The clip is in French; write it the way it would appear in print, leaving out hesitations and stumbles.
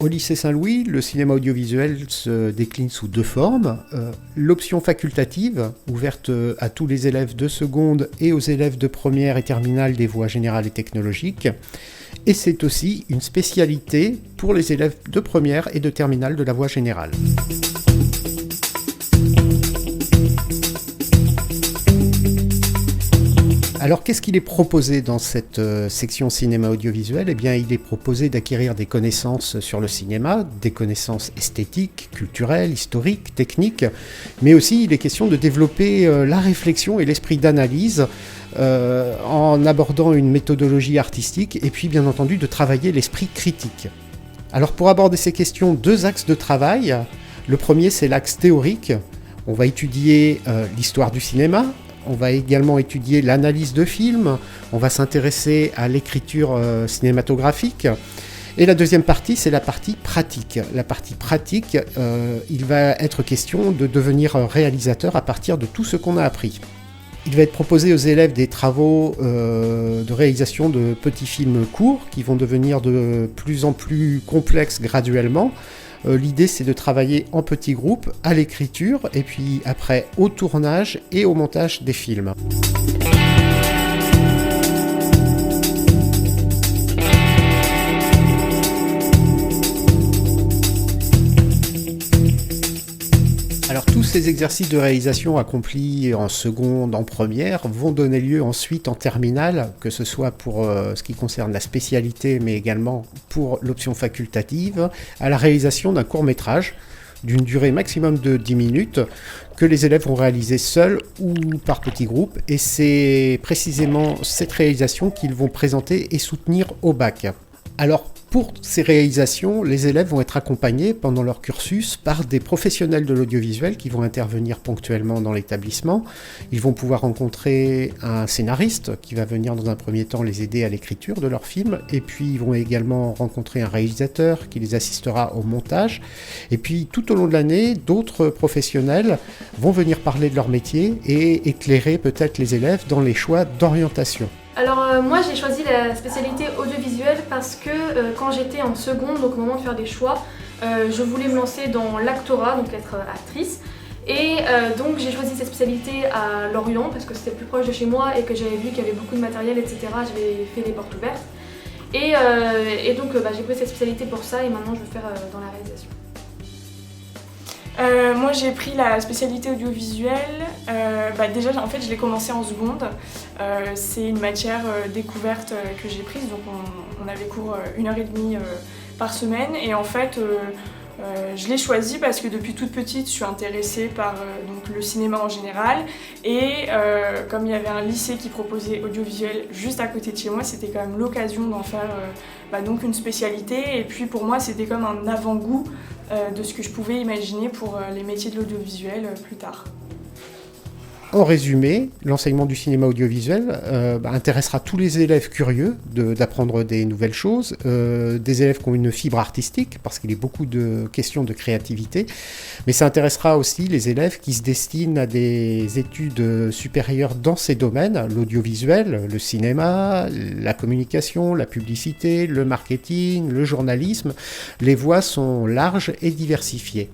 Au lycée Saint-Louis, le cinéma audiovisuel se décline sous deux formes. L'option facultative, ouverte à tous les élèves de seconde et aux élèves de première et terminale des voies générales et technologiques. Et c'est aussi une spécialité pour les élèves de première et de terminale de la voie générale. Alors, qu'est-ce qu'il est proposé dans cette section cinéma audiovisuel ? Eh bien, il est proposé d'acquérir des connaissances sur le cinéma, des connaissances esthétiques, culturelles, historiques, techniques, mais aussi il est question de développer la réflexion et l'esprit d'analyse en abordant une méthodologie artistique et puis, bien entendu, de travailler l'esprit critique. Alors, pour aborder ces questions, deux axes de travail. Le premier, c'est l'axe théorique. On va étudier l'histoire du cinéma. On va également étudier l'analyse de films, on va s'intéresser à l'écriture cinématographique. Et la deuxième partie, c'est la partie pratique. La partie pratique, il va être question de devenir réalisateur à partir de tout ce qu'on a appris. Il va être proposé aux élèves des travaux de réalisation de petits films courts qui vont devenir de plus en plus complexes graduellement. L'idée, c'est de travailler en petits groupes, à l'écriture, et puis après au tournage et au montage des films. Alors tous ces exercices de réalisation accomplis en seconde, en première, vont donner lieu ensuite en terminale, que ce soit pour ce qui concerne la spécialité, mais également pour l'option facultative, à la réalisation d'un court-métrage d'une durée maximum de 10 minutes, que les élèves vont réaliser seuls ou par petits groupes, et c'est précisément cette réalisation qu'ils vont présenter et soutenir au bac. Alors, pour ces réalisations, les élèves vont être accompagnés pendant leur cursus par des professionnels de l'audiovisuel qui vont intervenir ponctuellement dans l'établissement. Ils vont pouvoir rencontrer un scénariste qui va venir dans un premier temps les aider à l'écriture de leur film, et puis ils vont également rencontrer un réalisateur qui les assistera au montage. Et puis tout au long de l'année, d'autres professionnels vont venir parler de leur métier et éclairer peut-être les élèves dans les choix d'orientation. Alors moi j'ai choisi la spécialité audiovisuelle parce que quand j'étais en seconde, donc au moment de faire des choix, je voulais me lancer dans l'actorat, donc être actrice. Et donc j'ai choisi cette spécialité à Lorient parce que c'était plus proche de chez moi et que j'avais vu qu'il y avait beaucoup de matériel, etc. J'avais fait des portes ouvertes. Et donc j'ai pris cette spécialité pour ça et maintenant je veux faire dans la réalisation. Moi j'ai pris la spécialité audiovisuelle, déjà en fait je l'ai commencé en seconde, c'est une matière découverte que j'ai prise, donc on avait cours 1h30 par semaine et en fait je l'ai choisi parce que depuis toute petite je suis intéressée par donc, le cinéma en général et comme il y avait un lycée qui proposait audiovisuel juste à côté de chez moi, c'était quand même l'occasion d'en faire donc une spécialité et puis pour moi c'était comme un avant-goût de ce que je pouvais imaginer pour les métiers de l'audiovisuel plus tard. En résumé, l'enseignement du cinéma audiovisuel intéressera tous les élèves curieux d'apprendre des nouvelles choses, des élèves qui ont une fibre artistique, parce qu'il y a beaucoup de questions de créativité, mais ça intéressera aussi les élèves qui se destinent à des études supérieures dans ces domaines, l'audiovisuel, le cinéma, la communication, la publicité, le marketing, le journalisme. Les voies sont larges et diversifiées.